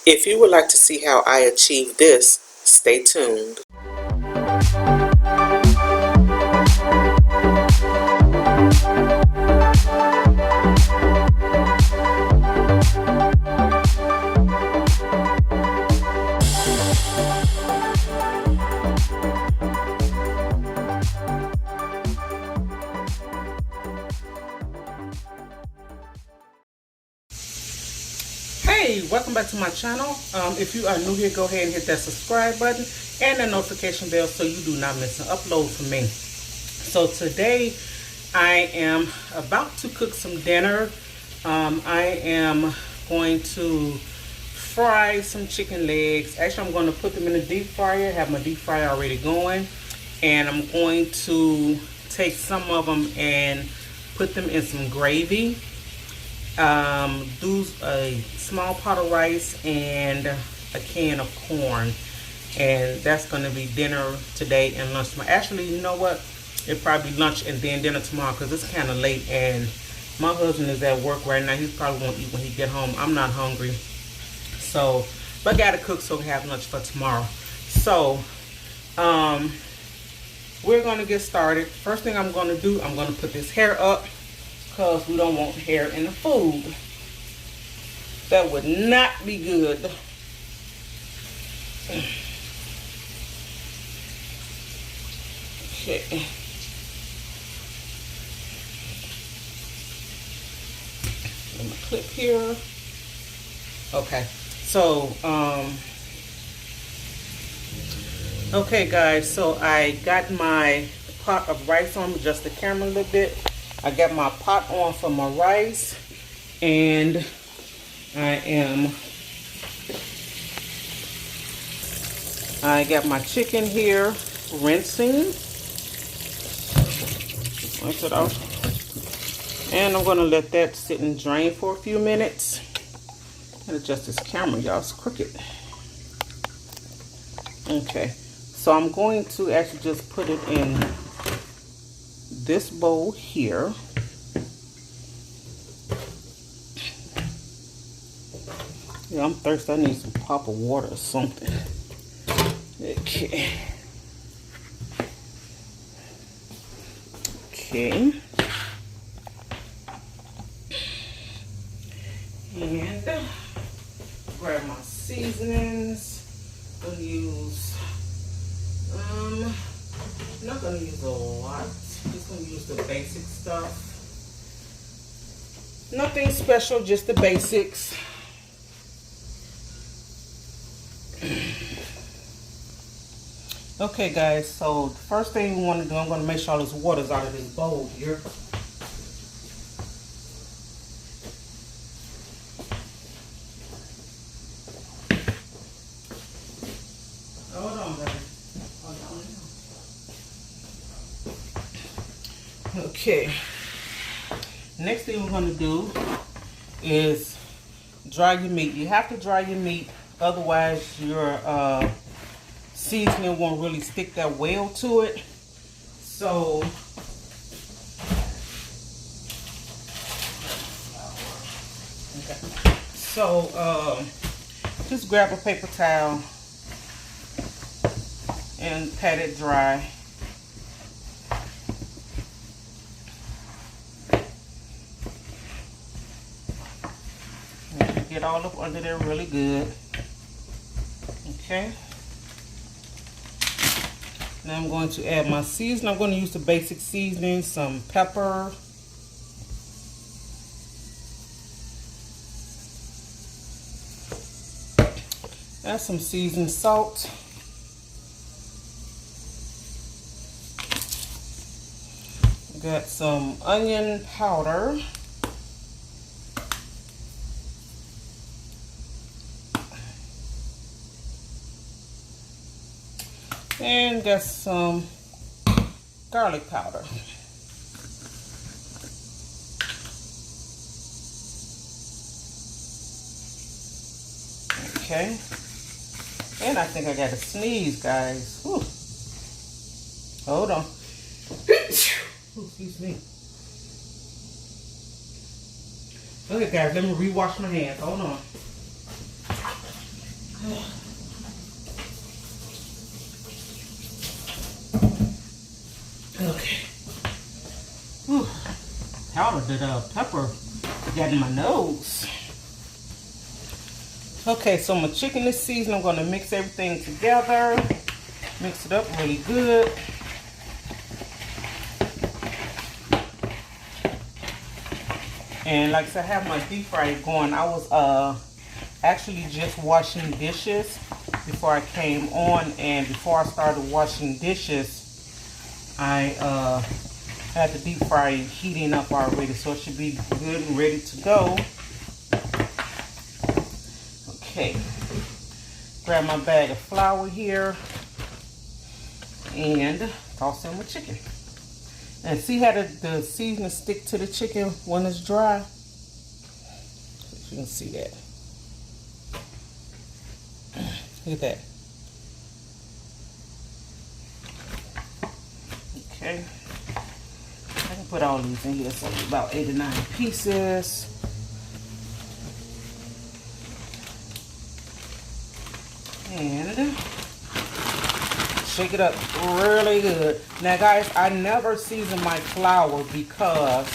If you would like to see how I achieve this, stay tuned. Hey, welcome back to my channel. If you are new here, go ahead and hit that subscribe button and the notification bell so you do not miss an upload from me. So today I am about to cook some dinner. I am going to fry some chicken legs. Actually, I'm going to put them in the deep fryer. Have my deep fryer already going, and I'm going to take some of them and put them in some gravy. Do a small pot of rice and a can of corn, and that's going to be dinner today and lunch tomorrow. Actually, you know what, it'll probably be lunch and then dinner tomorrow because it's kind of late and my husband is at work right now. He probably won't eat when he get home. I'm not hungry, so but I gotta cook so we have lunch for tomorrow. So we're gonna get started. First thing I'm gonna do, I'm gonna put this hair up because we don't want hair in the food. That would not be good. Okay. Let me clip here. Okay. So, okay guys, so I got my pot of rice on, adjust the camera a little bit. I got my pot on for my rice, and I got my chicken here rinsing. Rinse it off. And I'm gonna let that sit and drain for a few minutes. And adjust this camera, y'all, it's crooked. Okay, so I'm going to actually just put it in this bowl here. Yeah, I'm thirsty. I need some pop of water or something. Okay. Okay. And grab my seasonings. I'm gonna use not gonna use a lot. Just gonna use the basic stuff. Nothing special, just the basics. Okay guys, so the first thing we want to do, I'm going to make sure all this water's out of this bowl here. Hold on, baby. Hold on. Okay. Next thing we're going to do is dry your meat. You have to dry your meat, otherwise your seasoning won't really stick that well to it. So okay. So just grab a paper towel and pat it dry. And get all up under there really good. Okay. Now I'm going to add my seasoning. I'm going to use the basic seasoning, some pepper, add some seasoned salt, got some onion powder, and got some garlic powder. Okay. And I think I got to sneeze, guys. Whew. Hold on. Ooh, excuse me. Okay, guys, let me rewash my hands. Hold on. powder, that pepper got in my nose. Okay, so my chicken is seasoned. I'm gonna mix everything together. Mix it up really good. And like I said, I have my deep fryer going. I was actually just washing dishes before I came on, and before I started washing dishes, I had the deep fryer heating up already, so it should be good and ready to go. Okay, grab my bag of flour here and toss in my chicken. And see how the seasoning stick to the chicken when it's dry? You can see that. Look at that. Okay. I can put all these in here, so about 8 or 9 pieces. And shake it up really good. Now guys, I never season my flour because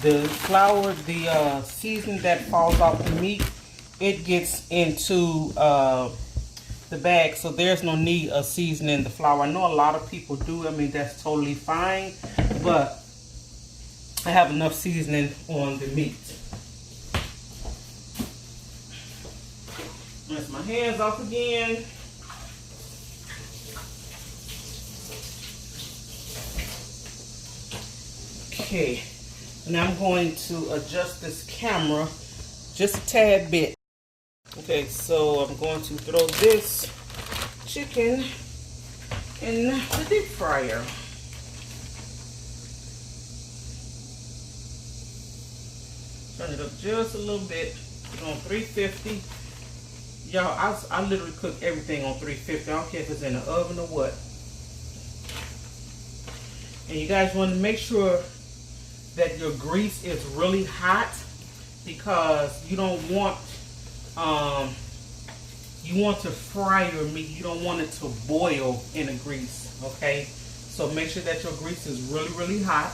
the flour, the seasoning that falls off the meat, it gets into the bag, so there's no need of seasoning the flour. I know a lot of people do. I mean, that's totally fine, but I have enough seasoning on the meat. Rinse my hands off again. Okay, and I'm going to adjust this camera just a tad bit. Okay, so I'm going to throw this chicken in the deep fryer. Turn it up just a little bit. Put it on 350. Y'all, I literally cook everything on 350. I don't care if it's in the oven or what. And you guys want to make sure that your grease is really hot, because you don't want you want to fry your meat. You don't want it to boil in the grease, okay? So make sure that your grease is really, really hot,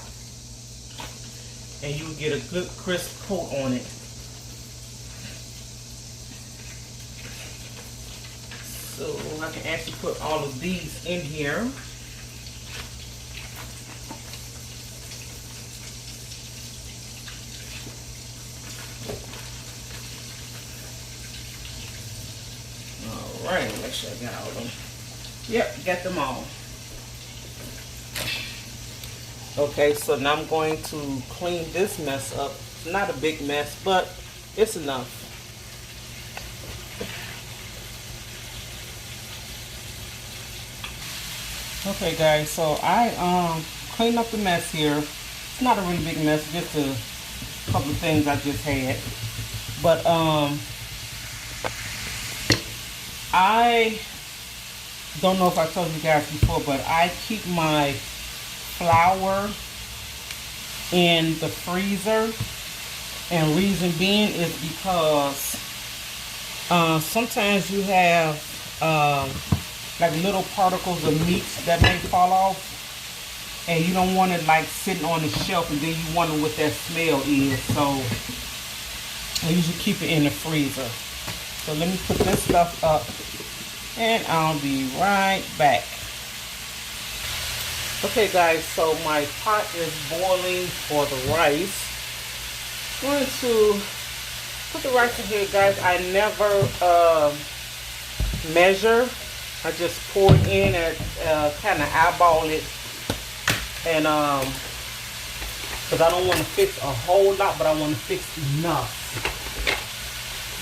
and you get a good crisp coat on it. So I can actually put all of these in here. Alright, make sure I got all of them. Yep, got them all. Okay, so now I'm going to clean this mess up. Not a big mess, but it's enough. Okay guys, so I cleaned up the mess here. It's not a really big mess, just a couple of things I just had. But I don't know if I told you guys before, but I keep my flour in the freezer, and reason being is because sometimes you have like little particles of meat that may fall off, and you don't want it like sitting on the shelf and then you wonder what that smell is. So I usually keep it in the freezer. So let me put this stuff up and I'll be right back. Okay guys, so my pot is boiling for the rice. I'm going to put the rice in here, guys. I never measure. I just pour it in and kind of eyeball it, and because I don't want to fix a whole lot, but I want to fix enough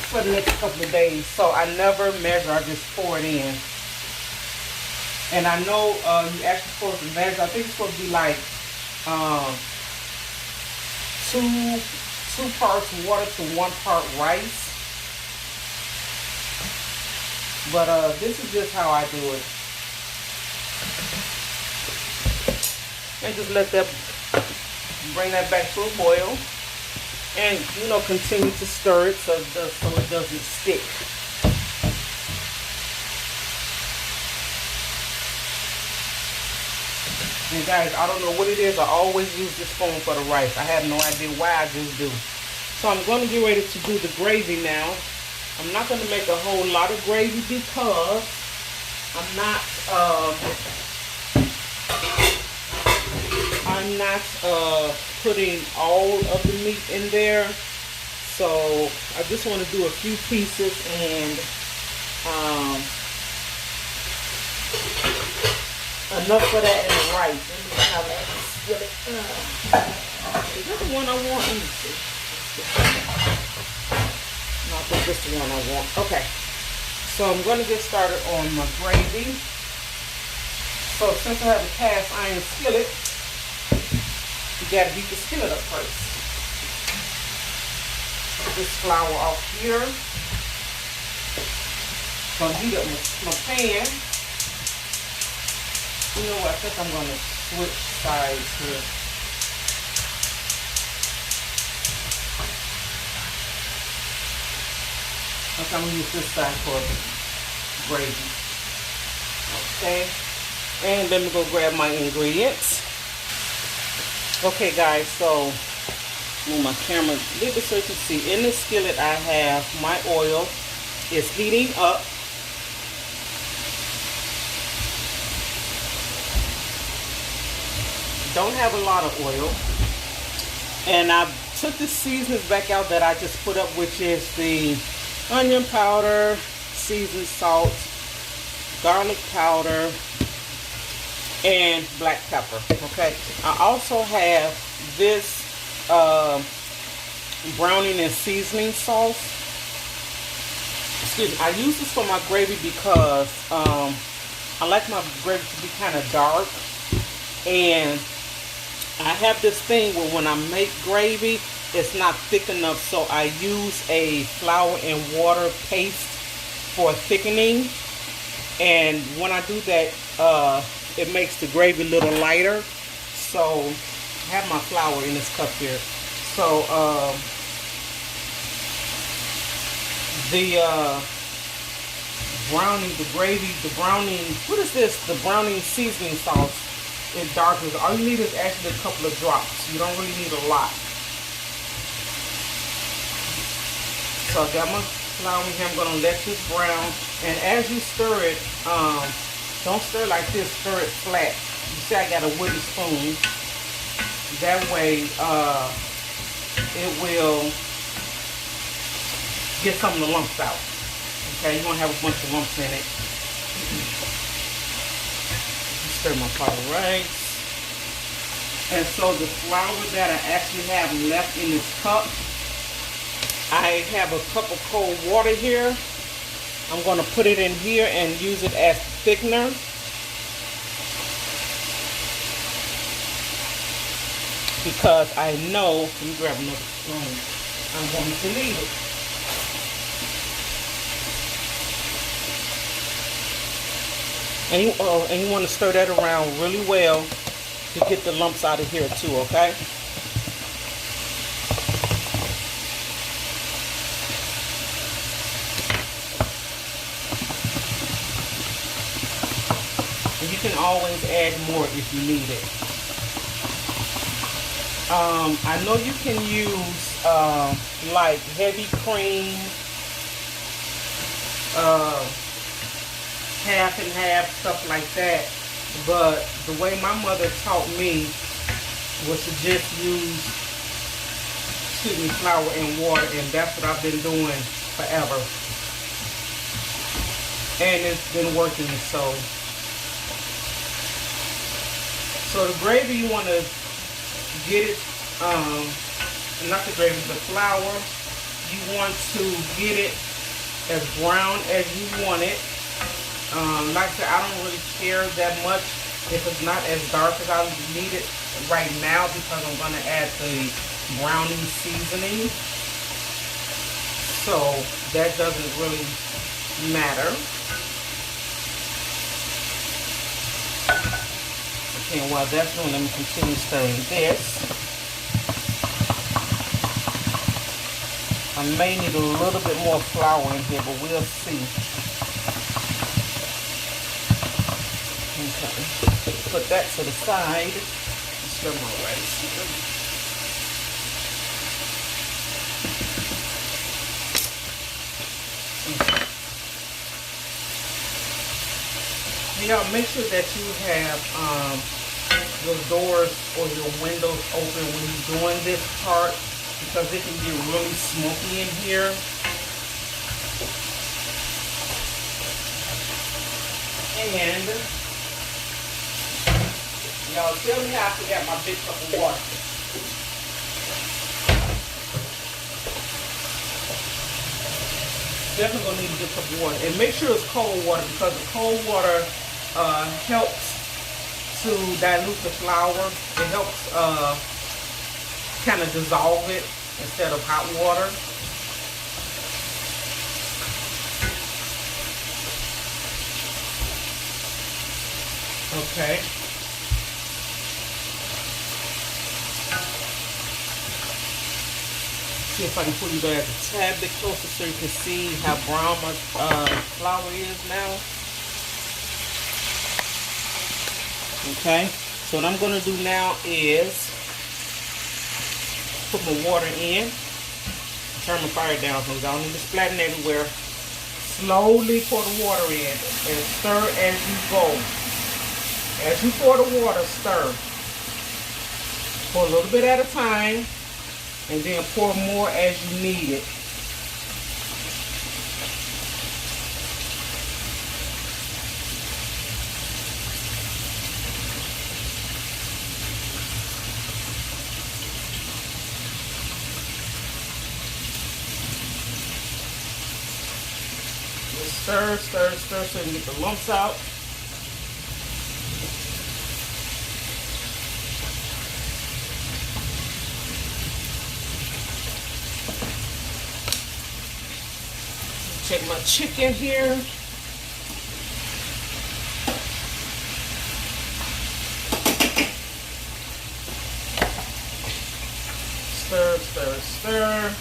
for the next couple of days. So I never measure, I just pour it in. And I know you actually supposed to measure. I think it's supposed to be like two parts water to 1 part rice. But this is just how I do it. And just let that, bring that back to a boil. And, you know, continue to stir it so it doesn't stick. And guys, I don't know what it is. I always use this spoon for the rice. I have no idea why, I just do. So I'm going to get ready to do the gravy now. I'm not going to make a whole lot of gravy because I'm not putting all of the meat in there. So I just want to do a few pieces and enough for that in the rice. Let me see how that's really. Is that the one I want? Let me see. No, I think this is the one I want. Okay. So I'm going to get started on my gravy. So since I have a cast iron skillet, you got to heat the skillet up first. Put this flour off here. Gonna heat up my pan. You know what? I think I'm gonna switch sides here. I think I'm gonna use this side for gravy. Okay. And let me go grab my ingredients. Okay, guys. So move my camera a little bit so you can see. In this skillet, I have my oil. It's heating up. Don't have a lot of oil. And I took the seasonings back out that I just put up, which is the onion powder, seasoned salt, garlic powder, and black pepper. Okay. I also have this browning and seasoning sauce. Excuse me. I use this for my gravy because I like my gravy to be kind of dark. And I have this thing where when I make gravy, it's not thick enough, so I use a flour and water paste for thickening. And when I do that, it makes the gravy a little lighter. So I have my flour in this cup here. So the browning, what is this? The browning seasoning sauce. It darkens. All you need is actually a couple of drops. You don't really need a lot. So I got my flour here. I'm going to let this brown. And as you stir it, don't stir like this. Stir it flat. You see I got a wooden spoon. That way it will get some of the lumps out. Okay, you won't have a bunch of lumps in it. Stir my powder rice. And so the flour that I actually have left in this cup, I have a cup of cold water here. I'm going to put it in here and use it as thickener. Because I know, let me grab another spoon, I'm going to need it. And you want to stir that around really well to get the lumps out of here too, okay? And you can always add more if you need it. I know you can use like heavy cream, half and half, stuff like that. But the way my mother taught me was to just use, flour and water, and that's what I've been doing forever. And it's been working. So the gravy, you want to get it, not the gravy, the flour, you want to get it as brown as you want it. Like I said, I don't really care that much if it's not as dark as I need it right now, because I'm going to add the browning seasoning. So that doesn't really matter. Okay, while that's doing, let me continue stirring this. I may need a little bit more flour in here, but we'll see. Okay. So put that to the side. Stir my rice here. Y'all make sure that you have your doors or your windows open when you're doing this part, because it can get really smoky in here. And y'all tell me how I forgot my big cup of water. Definitely gonna need a good cup of water, and make sure it's cold water, because the cold water helps to dilute the flour. It helps kind of dissolve it instead of hot water. Okay. See if I can put you guys a tad bit closer so you can see how brown my flour is now. Okay, so what I'm going to do now is put my water in, turn my fire down so I don't need to splatter everywhere. Slowly pour the water in and stir as you go. As you pour the water, stir. Pour a little bit at a time, and then pour more as you need it. Just stir, stir, stir so you can get the lumps out. Check my chicken here. Stir, stir, stir.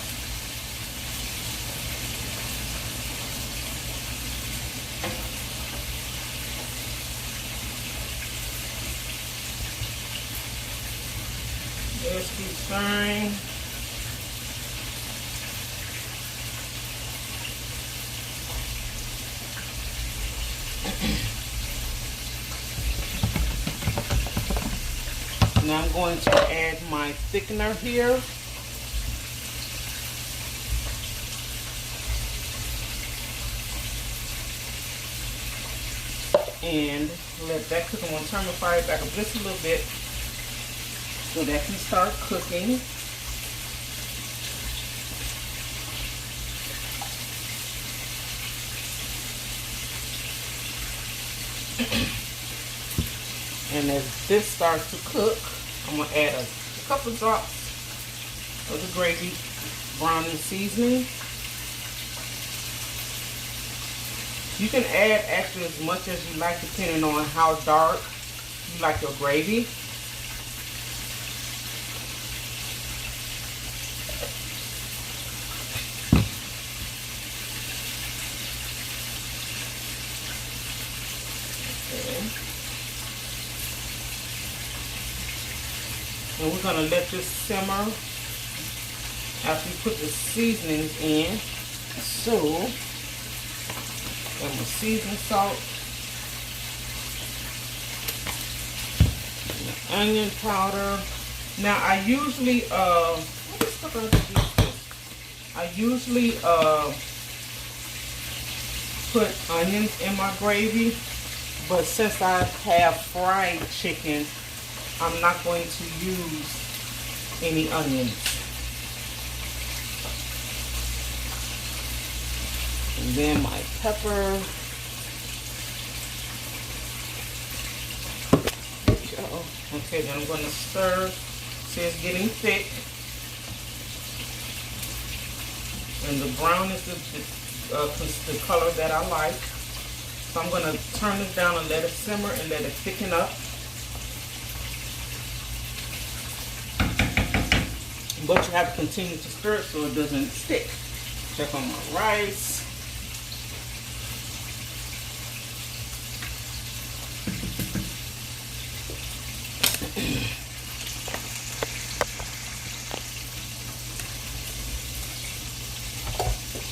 Just keep stirring. Now I'm going to add my thickener here. And let that cook. I'm going to turn the fire back up just a little bit so that can start cooking. And as this starts to cook, I'm going to add a couple drops of the gravy browning seasoning. You can add actually as much as you like depending on how dark you like your gravy. And we're going to let this simmer after you put the seasonings in. So, and my seasoning salt, and the onion powder. Now I usually, I usually put onions in my gravy, but since I have fried chicken, I'm not going to use any onions. And then my pepper. Okay, then I'm going to stir. See, it's getting thick. And the brown is the color that I like. So I'm going to turn this down and let it simmer and let it thicken up. But you have to continue to stir it so it doesn't stick. Check on my rice.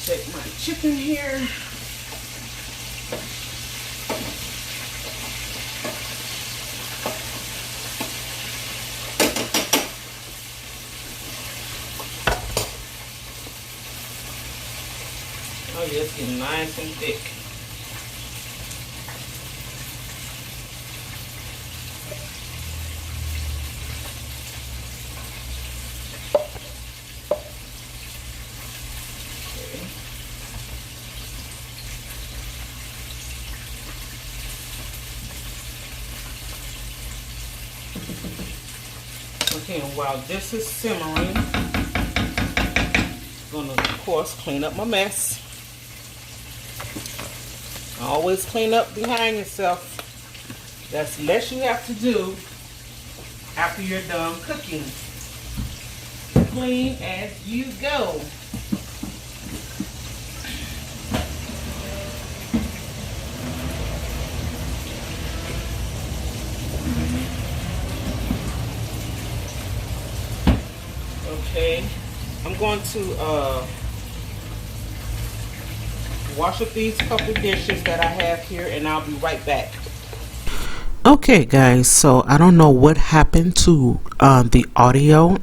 Take my chicken here. Oh yeah, it's getting nice and thick. Okay, and while this is simmering, I'm gonna of course clean up my mess. Always clean up behind yourself. That's less you have to do after you're done cooking. Clean as you go. Okay, I'm going to wash up these couple dishes that I have here, and I'll be right back. Okay, guys, so I don't know what happened to the audio,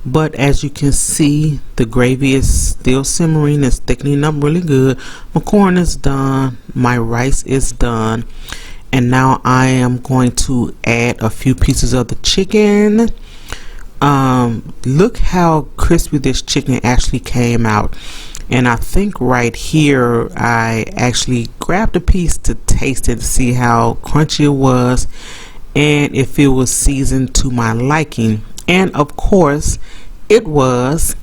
but as you can see, the gravy is still simmering. It's thickening up really good. My corn is done. My rice is done. And now I am going to add a few pieces of the chicken. Look how crispy this chicken actually came out. And I think right here I actually grabbed a piece to taste it to see how crunchy it was and if it was seasoned to my liking. And of course it was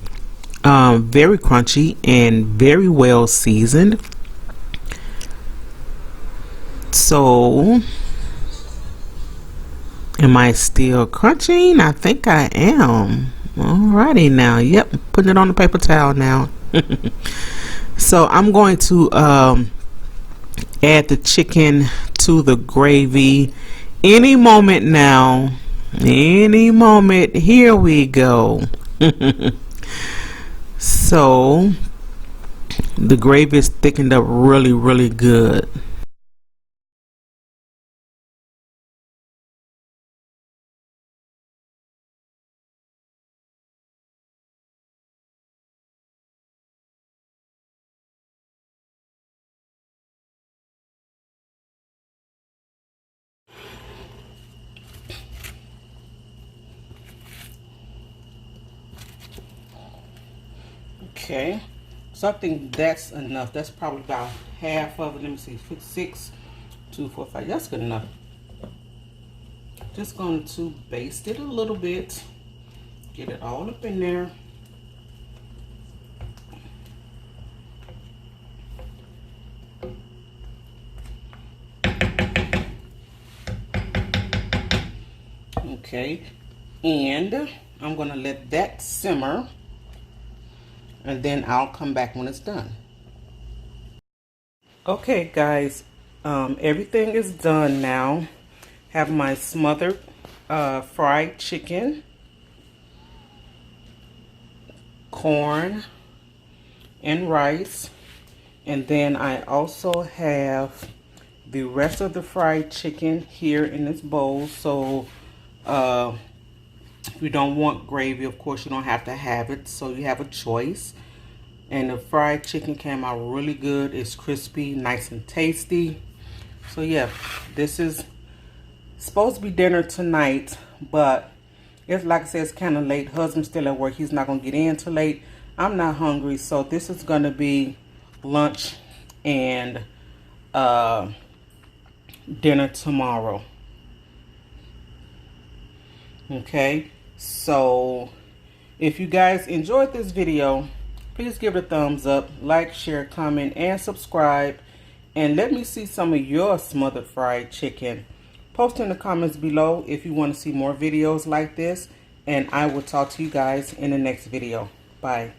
very crunchy and very well seasoned. So am I still crunching? I think I am. Alrighty now. Yep, putting it on the paper towel now. So I'm going to add the chicken to the gravy any moment now. Any moment. Here we go. So the gravy is thickened up really good. Okay, so I think that's enough. That's probably about half of it. Let me see, 6, 2, 4, 5. That's good enough. Just going to baste it a little bit. Get it all up in there. Okay, and I'm gonna let that simmer, and then I'll come back when it's done. Okay guys, everything is done now. Have my smothered fried chicken, corn, and rice. And then I also have the rest of the fried chicken here in this bowl. So if you don't want gravy, of course you don't have to have it. So you have a choice. And the fried chicken came out really good. It's crispy, nice and tasty. So yeah, this is supposed to be dinner tonight, but it's like I said, it's kind of late. Husband's still at work. He's not going to get in till late. I'm not hungry, so this is going to be lunch and dinner tomorrow. Okay, so if you guys enjoyed this video, please give it a thumbs up, like, share, comment, and subscribe. And let me see some of your smothered fried chicken. Post in the comments below if you want to see more videos like this. And I will talk to you guys in the next video. Bye.